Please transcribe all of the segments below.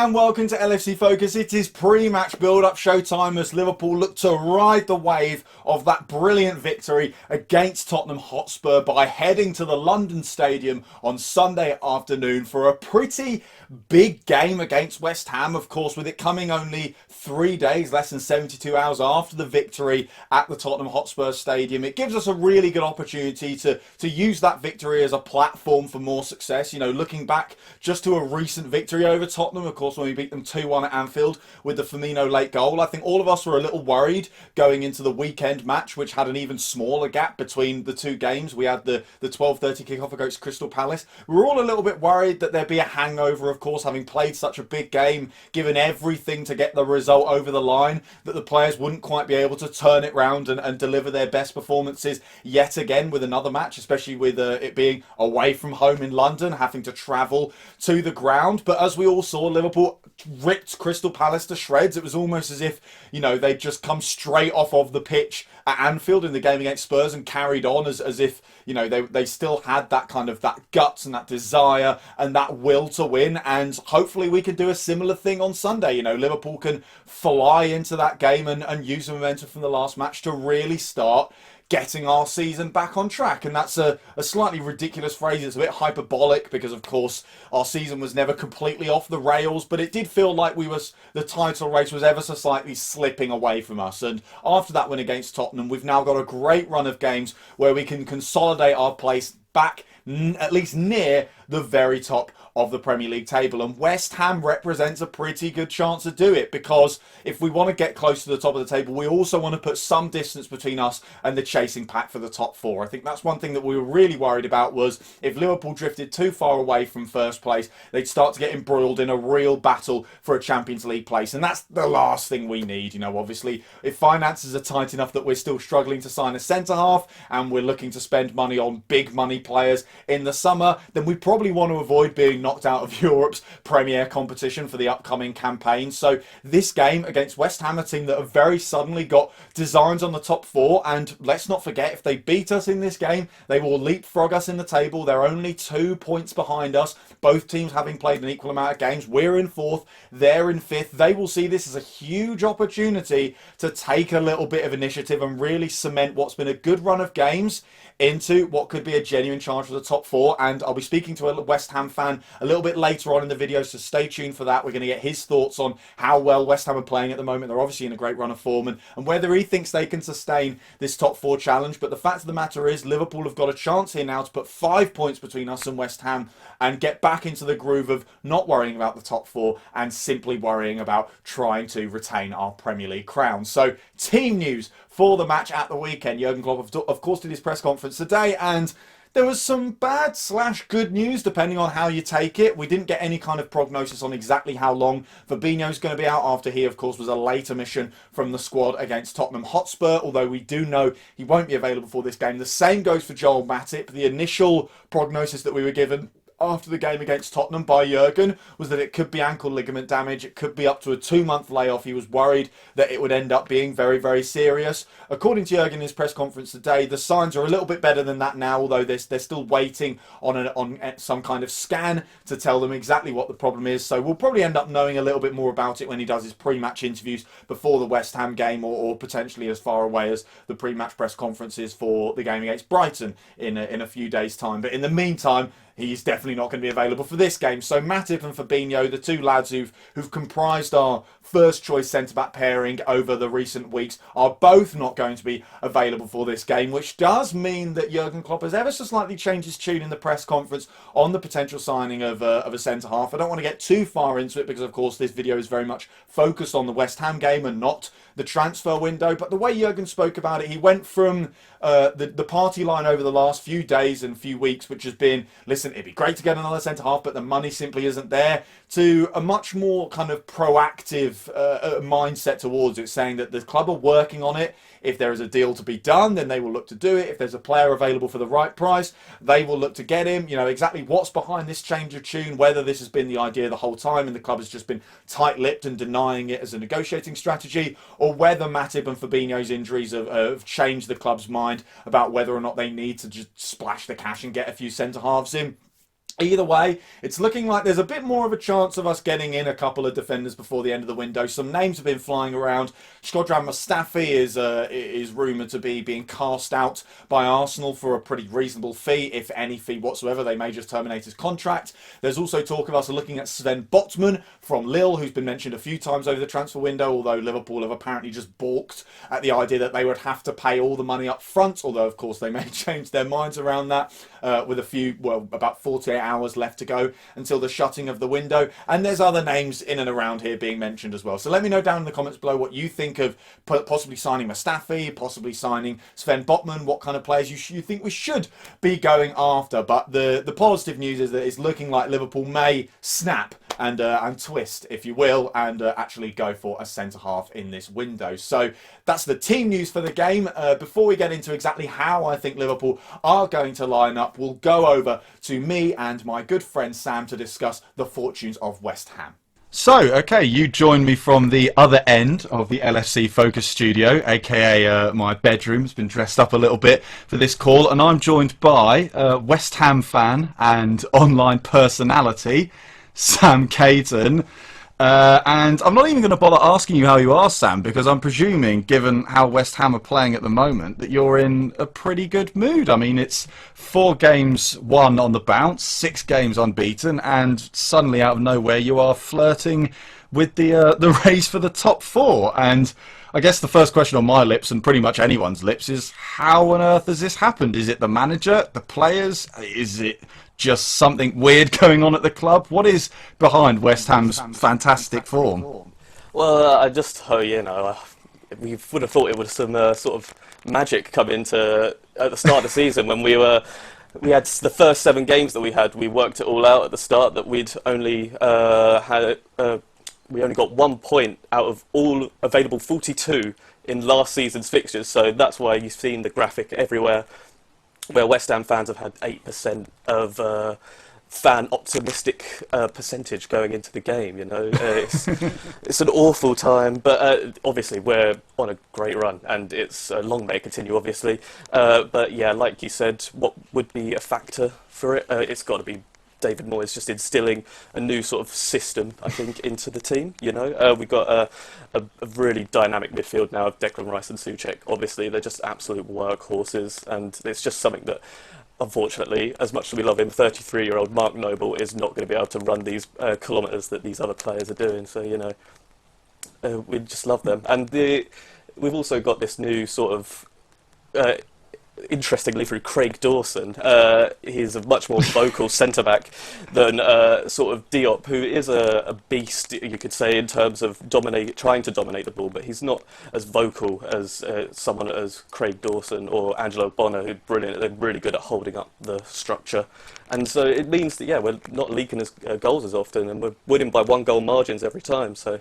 and welcome to LFC Focus. It is pre-match build-up showtime as Liverpool look to ride the wave of that brilliant victory against Tottenham Hotspur by heading to the London Stadium on Sunday afternoon for a pretty big game against West Ham, of course, with it coming only 3 days, less than 72 hours after the victory at the Tottenham Hotspur Stadium. It gives us a really good opportunity to use that victory as a platform for more success. You know, looking back just to a recent victory over Tottenham, of course, when we beat them 2-1 at Anfield with the Firmino late goal. I think all of us were a little worried going into the weekend match, which had an even smaller gap between the two games. We had the 12:30 kickoff against Crystal Palace. We were all a little bit worried that there'd be a hangover, of course, having played such a big game, given everything to get the result over the line, that the players wouldn't quite be able to turn it round and deliver their best performances yet again with another match, especially with it being away from home in London, having to travel to the ground. But as we all saw, Liverpool ripped Crystal Palace to shreds. It was almost as if, you know, they'd just come straight off of the pitch at Anfield in the game against Spurs and carried on as if, you know, they still had that kind of that guts and that desire and that will to win. And hopefully we can do a similar thing on Sunday. You know, Liverpool can fly into that game and use the momentum from the last match to really start getting our season back on track. And that's a slightly ridiculous phrase. It's a bit hyperbolic because, of course, our season was never completely off the rails, but it did feel like the title race was ever so slightly slipping away from us. And after that win against Tottenham, we've now got a great run of games where we can consolidate our place back at least near the very top of the Premier League table. And West Ham represents a pretty good chance to do it, because if we want to get close to the top of the table, we also want to put some distance between us and the chasing pack for the top four. I think that's one thing that we were really worried about, was if Liverpool drifted too far away from first place, they'd start to get embroiled in a real battle for a Champions League place. And that's the last thing we need. You know, obviously, if finances are tight enough that we're still struggling to sign a centre-half and we're looking to spend money on big money players in the summer, then we probably want to avoid being knocked out of Europe's premier competition for the upcoming campaign. So this game against West Ham, a team that have very suddenly got designs on the top four, and let's not forget, if they beat us in this game, they will leapfrog us in the table. They're only 2 points behind us, both teams having played an equal amount of games. We're in fourth, they're in fifth. They will see this as a huge opportunity to take a little bit of initiative and really cement what's been a good run of games into what could be a genuine challenge for the top four. And I'll be speaking to a West Ham fan a little bit later on in the video, so stay tuned for that. We're going to get his thoughts on how well West Ham are playing at the moment. They're obviously in a great run of form, and whether he thinks they can sustain this top four challenge. But the fact of the matter is, Liverpool have got a chance here now to put 5 points between us and West Ham and get back into the groove of not worrying about the top four and simply worrying about trying to retain our Premier League crown. So team news for the match at the weekend. Jurgen Klopp, of course, did his press conference today, and there was some bad/good news, depending on how you take it. We didn't get any kind of prognosis on exactly how long Fabinho's going to be out, after he, of course, was a late omission from the squad against Tottenham Hotspur, although we do know he won't be available for this game. The same goes for Joel Matip. The initial prognosis that we were given after the game against Tottenham by Jurgen was that it could be ankle ligament damage. It could be up to a 2-month layoff. He was worried that it would end up being very, very serious. According to Jurgen in his press conference today, the signs are a little bit better than that now, although they're still waiting on some kind of scan to tell them exactly what the problem is. So we'll probably end up knowing a little bit more about it when he does his pre-match interviews before the West Ham game, or potentially as far away as the pre-match press conferences for the game against Brighton in a few days' time. But in the meantime, he's definitely not going to be available for this game. So Matip and Fabinho, the two lads who've comprised our first choice centre-back pairing over the recent weeks, are both not going to be available for this game, which does mean that Jurgen Klopp has ever so slightly changed his tune in the press conference on the potential signing of a centre-half. I don't want to get too far into it because, of course, this video is very much focused on the West Ham game and not the transfer window. But the way Jurgen spoke about it, he went from the party line over the last few days and few weeks, which has been, listen, it'd be great to get another centre-half, but the money simply isn't there, to a much more kind of proactive mindset towards it, saying that the club are working on it. If there is a deal to be done, then they will look to do it. If there's a player available for the right price, they will look to get him. You know, exactly what's behind this change of tune, whether this has been the idea the whole time and the club has just been tight-lipped and denying it as a negotiating strategy, or whether Matip and Fabinho's injuries have changed the club's mind about whether or not they need to just splash the cash and get a few centre-halves in. Either way, it's looking like there's a bit more of a chance of us getting in a couple of defenders before the end of the window. Some names have been flying around. Shkodran Mustafi is rumoured to be being cast out by Arsenal for a pretty reasonable fee, if any fee whatsoever. They may just terminate his contract. There's also talk of us looking at Sven Botman from Lille, who's been mentioned a few times over the transfer window, although Liverpool have apparently just balked at the idea that they would have to pay all the money up front, although of course they may change their minds around that with about 48 hours left to go until the shutting of the window. And there's other names in and around here being mentioned as well. So let me know down in the comments below what you think of possibly signing Mustafi, possibly signing Sven Botman, what kind of players you think we should be going after. But the positive news is that it's looking like Liverpool may snap and twist, if you will, and actually go for a centre-half in this window. So that's the team news for the game. Before we get into exactly how I think Liverpool are going to line up, we'll go over to me and my good friend Sam to discuss the fortunes of West Ham. So, okay, you joined me from the other end of the LFC Focus studio, aka my bedroom. It's been dressed up a little bit for this call, and I'm joined by West Ham fan and online personality, Sam Caton. And I'm not even going to bother asking you how you are, Sam, because I'm presuming, given how West Ham are playing at the moment, that you're in a pretty good mood. I mean, it's 4 games won on the bounce, 6 games unbeaten, and suddenly out of nowhere you are flirting with the race for the top 4. And I guess the first question on my lips, and pretty much anyone's lips, is how on earth has this happened? Is it the manager, the players? Is it just something weird going on at the club? What is behind West Ham's fantastic form? Well, I just, we would have thought it was some sort of magic come into at the start of the season when we had the first 7 games that we had. We worked it all out at the start that we'd only we only got 1 point out of all available 42 in last season's fixtures. So that's why you've seen the graphic everywhere, where West Ham fans have had 8% of fan optimistic percentage going into the game. It's an awful time, but obviously we're on a great run, and it's long may it continue, obviously. But yeah, like you said, what would be a factor for it? It's got to be David Moyes just instilling a new sort of system, I think, into the team. We've got a really dynamic midfield now of Declan Rice and Souček. Obviously, they're just absolute workhorses, and it's just something that, unfortunately, as much as we love him, 33-year-old Mark Noble is not going to be able to run these kilometres that these other players are doing. So, we just love them. And we've also got this new sort of interestingly, through Craig Dawson, he's a much more vocal centre-back than sort of Diop, who is a beast, you could say, in terms of trying to dominate the ball, but he's not as vocal as someone as Craig Dawson or Angelo Bonner, who're brilliant. They're really good at holding up the structure. And so it means that, yeah, we're not leaking goals as often, and we're winning by 1-goal margins every time, so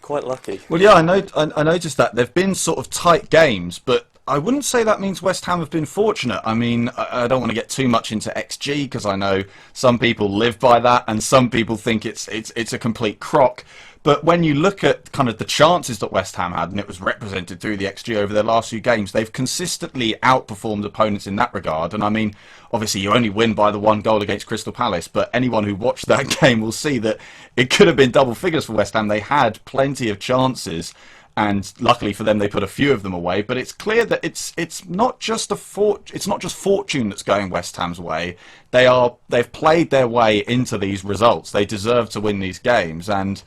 quite lucky. Well, yeah, I noticed that. They've been sort of tight games, but I wouldn't say that means West Ham have been fortunate. I mean, I don't want to get too much into XG because I know some people live by that and some people think it's a complete crock. But when you look at kind of the chances that West Ham had, and it was represented through the XG over their last few games, they've consistently outperformed opponents in that regard. And I mean, obviously you only win by the 1 goal against Crystal Palace, but anyone who watched that game will see that it could have been double figures for West Ham. They had plenty of chances, and luckily for them, they put a few of them away. But it's clear that it's not just fortune that's going West Ham's way. They've played their way into these results. They deserve to win these games, and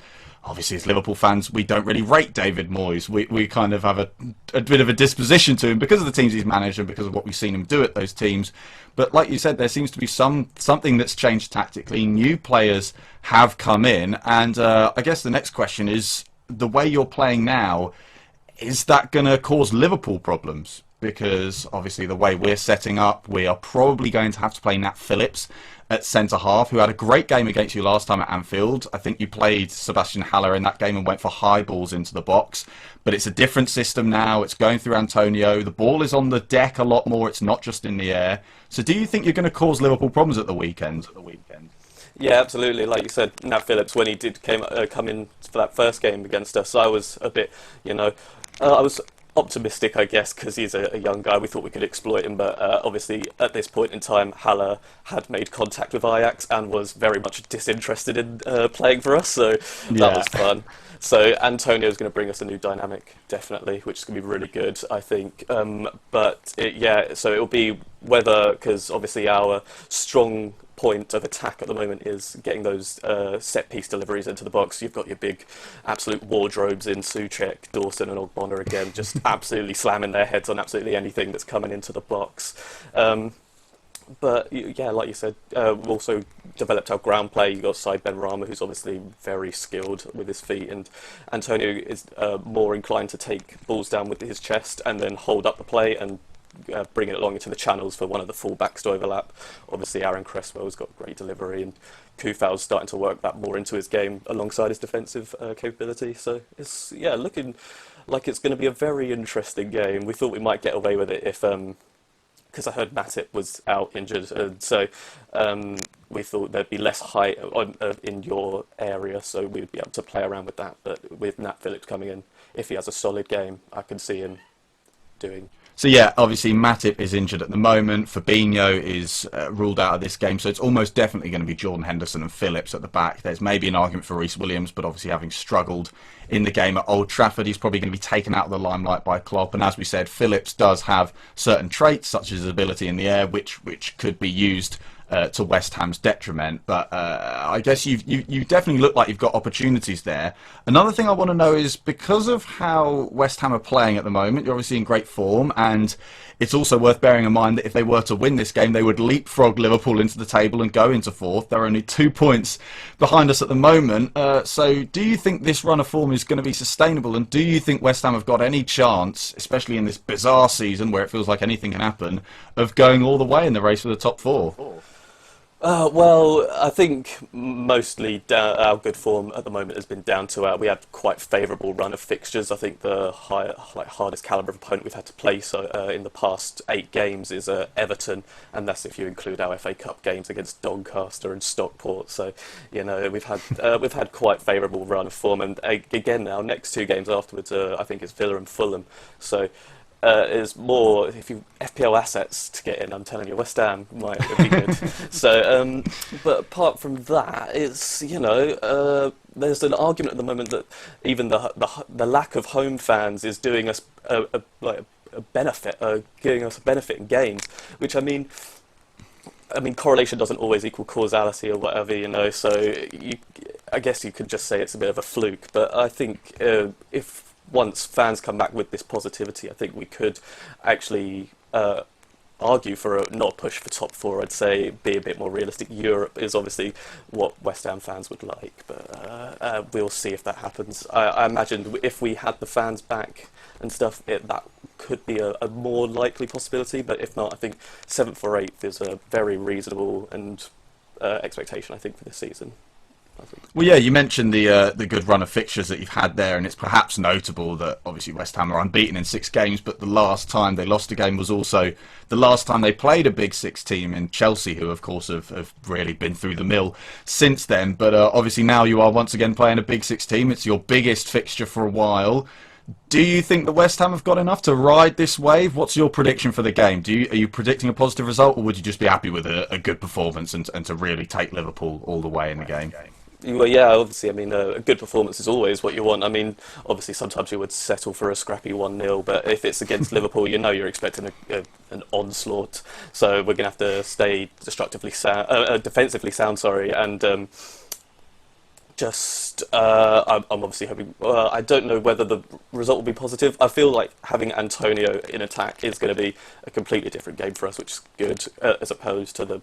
obviously, as Liverpool fans, we don't really rate David Moyes. We kind of have a bit of a disposition to him because of the teams he's managed and because of what we've seen him do at those teams. But like you said, there seems to be something that's changed tactically. New players have come in, and I guess the next question is, the way you're playing now, is that going to cause Liverpool problems? Because obviously the way we're setting up, we are probably going to have to play Nat Phillips at centre-half, who had a great game against you last time at Anfield. I think you played Sebastian Haller in that game and went for high balls into the box. But it's a different system now. It's going through Antonio. The ball is on the deck a lot more. It's not just in the air. So do you think you're going to cause Liverpool problems at the weekend? Yeah, absolutely. Like you said, Nat Phillips, when he did come in for that first game against us, I was a bit, I was optimistic, I guess, because he's a young guy. We thought we could exploit him, but obviously at this point in time, Haller had made contact with Ajax and was very much disinterested in playing for us, so that was fun. So Antonio's going to bring us a new dynamic, definitely, which is going to be really good, I think. So it'll be whether, because obviously our strong point of attack at the moment is getting those set-piece deliveries into the box. You've got your big absolute wardrobes in Souček, Dawson and Ogbonna again, just absolutely slamming their heads on absolutely anything that's coming into the box. But yeah, like you said, we've also developed our ground play. You've got Said Benrahma, who's obviously very skilled with his feet, and Antonio is more inclined to take balls down with his chest and then hold up the play and bring it along into the channels for one of the full-backs to overlap. Obviously, Aaron Cresswell's got great delivery, and Kufau's starting to work that more into his game alongside his defensive capability. So it's looking like it's going to be a very interesting game. We thought we might get away with it if because I heard Matip was out injured, and so we thought there'd be less height in your area, so we'd be able to play around with that. But with Nat Phillips coming in, if he has a solid game, I can see him doing. So yeah, obviously Matip is injured at the moment. Fabinho is ruled out of this game, so it's almost definitely going to be Jordan Henderson and Phillips at the back. There's maybe an argument for Reece Williams, but obviously having struggled in the game at Old Trafford, he's probably going to be taken out of the limelight by Klopp. And as we said, Phillips does have certain traits, such as his ability in the air, which could be used to West Ham's detriment. But I guess you definitely look like you've got opportunities there. Another thing I want to know is, because of how West Ham are playing at the moment, you're obviously in great form, and it's also worth bearing in mind that if they were to win this game, they would leapfrog Liverpool into the table and go into fourth. They're only 2 points behind us at the moment. So do you think this run of form is going to be sustainable, and do you think West Ham have got any chance, especially in this bizarre season where it feels like anything can happen, of going all the way in the race for the top four? Well, I think mostly our good form at the moment has been down to we had quite favourable run of fixtures. I think the hardest calibre of opponent we've had to play in the past 8 games is Everton, and that's if you include our FA Cup games against Doncaster and Stockport. So, we've had quite favourable run of form, and again, our next 2 games afterwards, I think it's Villa and Fulham. So. Is more, if you FPL assets to get in, I'm telling you, West Ham might be good. So, but apart from that, it's there's an argument at the moment that even the lack of home fans is doing us a benefit, giving us a benefit in games. Which I mean, correlation doesn't always equal causality or whatever, So I guess you could just say it's a bit of a fluke. But I think if once fans come back with this positivity, I think we could actually argue for not a push for top 4. I'd say be a bit more realistic. Europe is obviously what West Ham fans would like, but we'll see if that happens. I imagine if we had the fans back and stuff, that could be a more likely possibility, but if not, I think 7th or 8th is a very reasonable and expectation, I think, for this season. Well, yeah, you mentioned the good run of fixtures that you've had there, and it's perhaps notable that obviously West Ham are unbeaten in 6 games, but the last time they lost a game was also the last time they played a Big Six team in Chelsea, who of course have really been through the mill since then. But obviously now you are once again playing a Big Six team. It's your biggest fixture for a while. Do you think that West Ham have got enough to ride this wave? What's your prediction for the game? Are you predicting a positive result, or would you just be happy with a good performance and to really take Liverpool all the way in the game? Well, yeah, obviously, a good performance is always what you want. Obviously, sometimes you would settle for a scrappy 1-0, but if it's against Liverpool, you're expecting an onslaught. So we're going to have to stay defensively sound, and I'm obviously hoping. I don't know whether the result will be positive. I feel like having Antonio in attack is going to be a completely different game for us, which is good, as opposed to the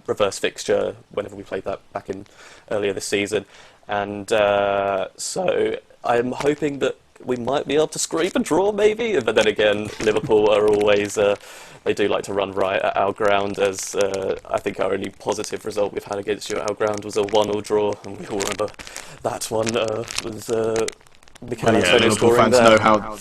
reverse fixture whenever we played that back in earlier this season. And so I'm hoping that we might be able to scrape a draw, maybe. But then again, Liverpool are always they do like to run right at our ground, as I think our only positive result we've had against you at our ground was a 1-1 draw, and we all remember that one was Mikel Antonio Liverpool scoring fans there. know how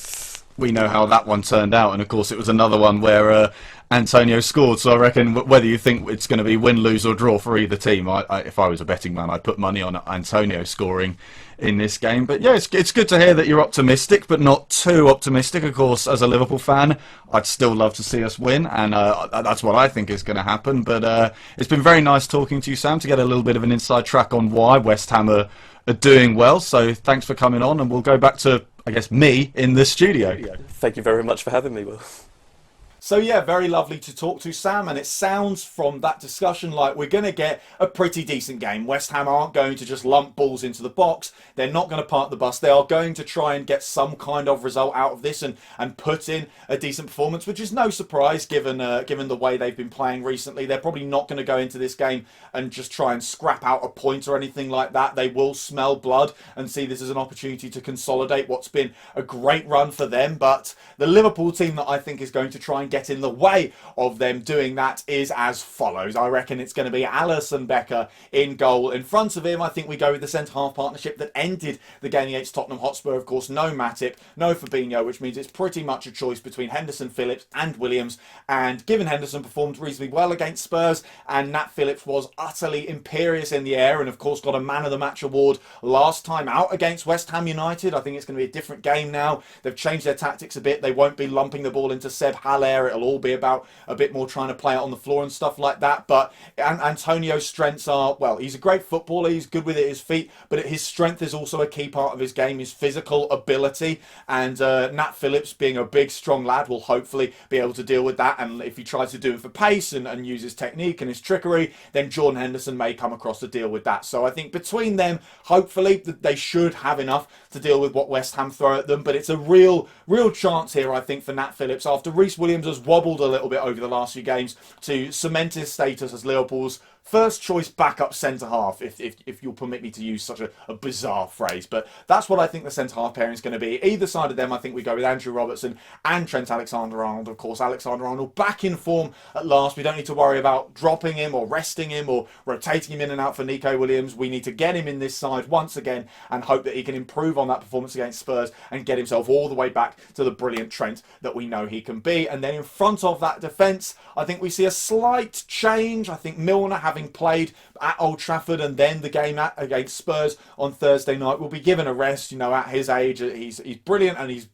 we know how that one turned out, and of course it was another one where Antonio scored. So I reckon whether you think it's going to be win, lose, or draw for either team, if I was a betting man, I'd put money on Antonio scoring in this game. But yeah, it's good to hear that you're optimistic, but not too optimistic. Of course, as a Liverpool fan, I'd still love to see us win, and that's what I think is going to happen. But it's been very nice talking to you, Sam, to get a little bit of an inside track on why West Ham are doing well. So thanks for coming on, and we'll go back to, I guess, me in the studio. Thank you very much for having me, Will. So yeah, very lovely to talk to, Sam, and it sounds from that discussion like we're going to get a pretty decent game. West Ham aren't going to just lump balls into the box. They're not going to park the bus. They are going to try and get some kind of result out of this and put in a decent performance, which is no surprise given the way they've been playing recently. They're probably not going to go into this game and just try and scrap out a point or anything like that. They will smell blood and see this as an opportunity to consolidate what's been a great run for them. But the Liverpool team that I think is going to try and get in the way of them doing that is as follows. I reckon it's going to be Alisson Becker in goal. In front of him, I think we go with the centre-half partnership that ended the game against Tottenham Hotspur. Of course, no Matip, no Fabinho, which means it's pretty much a choice between Henderson, Phillips and Williams. And given Henderson performed reasonably well against Spurs and Nat Phillips was utterly imperious in the air and of course got a Man of the Match award last time out against West Ham United, I think it's going to be a different game now. They've changed their tactics a bit. They won't be lumping the ball into Seb Haller. It'll all be about a bit more trying to play it on the floor and stuff like that. But Antonio's strengths are, well, he's a great footballer. He's good with it, his feet, but his strength is also a key part of his game, his physical ability. And Nat Phillips, being a big, strong lad, will hopefully be able to deal with that. And if he tries to do it for pace and use his technique and his trickery, then Jordan Henderson may come across to deal with that. So I think between them, hopefully, they should have enough to deal with what West Ham throw at them. But it's a real chance here, I think, for Nat Phillips, after Reece Williams has wobbled a little bit over the last few games, to cement his status as Liverpool's first choice backup centre half, if you'll permit me to use such a bizarre phrase. But that's what I think the centre half pairing is going to be. Either side of them, I think we go with Andrew Robertson and Trent Alexander-Arnold. Of course, Alexander-Arnold back in form at last. We don't need to worry about dropping him or resting him or rotating him in and out for Nico Williams. We need to get him in this side once again and hope that he can improve on that performance against Spurs and get himself all the way back to the brilliant Trent that we know he can be. And then in front of that defence, I think we see a slight change. I think Milner, having played at Old Trafford and then the game against Spurs on Thursday night, will be given a rest. You know, at his age, he's brilliant and he's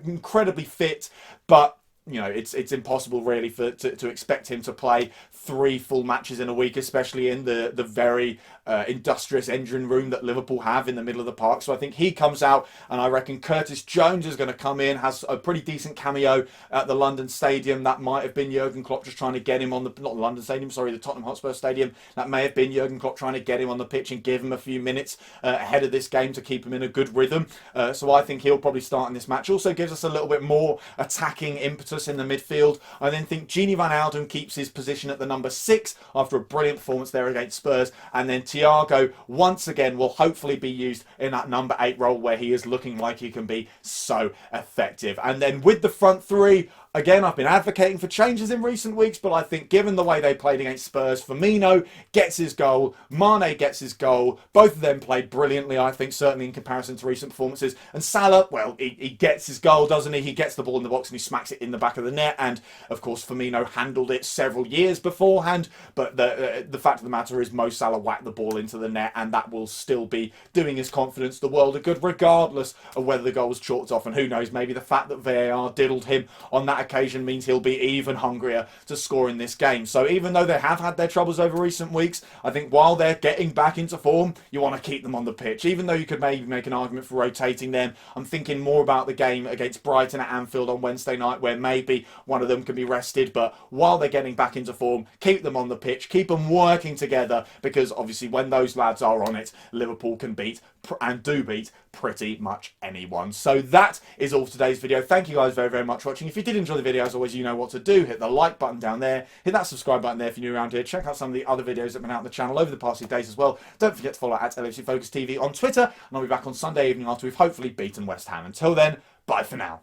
incredibly fit, but you know, it's impossible really to expect him to play 3 full matches in a week, especially in the very industrious engine room that Liverpool have in the middle of the park. So I think he comes out, and I reckon Curtis Jones is going to come in, has a pretty decent cameo at the London Stadium. That might have been Jurgen Klopp just trying to get him on the, not the London Stadium, sorry, the Tottenham Hotspur Stadium. That may have been Jurgen Klopp trying to get him on the pitch and give him a few minutes ahead of this game to keep him in a good rhythm. So I think he'll probably start in this match. Also gives us a little bit more attacking impetus in the midfield. I then think Gini Van Alden keeps his position at the number 6 after a brilliant performance there against Spurs, and then Thiago once again will hopefully be used in that number 8 role where he is looking like he can be so effective. And then with the front 3, again, I've been advocating for changes in recent weeks, but I think given the way they played against Spurs, Firmino gets his goal, Mane gets his goal. Both of them played brilliantly, I think, certainly in comparison to recent performances. And Salah, well, he gets his goal, doesn't he? He gets the ball in the box and he smacks it in the back of the net. And, of course, Firmino handled it several years beforehand. But the fact of the matter is Mo Salah whacked the ball into the net, and that will still be doing his confidence the world of good, regardless of whether the goal was chalked off. And who knows, maybe the fact that VAR diddled him on that occasion means he'll be even hungrier to score in this game. So even though they have had their troubles over recent weeks, I think while they're getting back into form, you want to keep them on the pitch. Even though you could maybe make an argument for rotating them, I'm thinking more about the game against Brighton at Anfield on Wednesday night, where maybe one of them can be rested. But while they're getting back into form, keep them on the pitch, keep them working together, because obviously when those lads are on it, Liverpool can beat and do beat pretty much anyone. So that is all for today's video. Thank you guys very, very much for watching. If you did enjoy the video, as always, you know what to do. Hit the like button down there. Hit that subscribe button there if you're new around here. Check out some of the other videos that have been out on the channel over the past few days as well. Don't forget to follow at LFC Focus TV on Twitter, and I'll be back on Sunday evening after we've hopefully beaten West Ham. Until then, bye for now.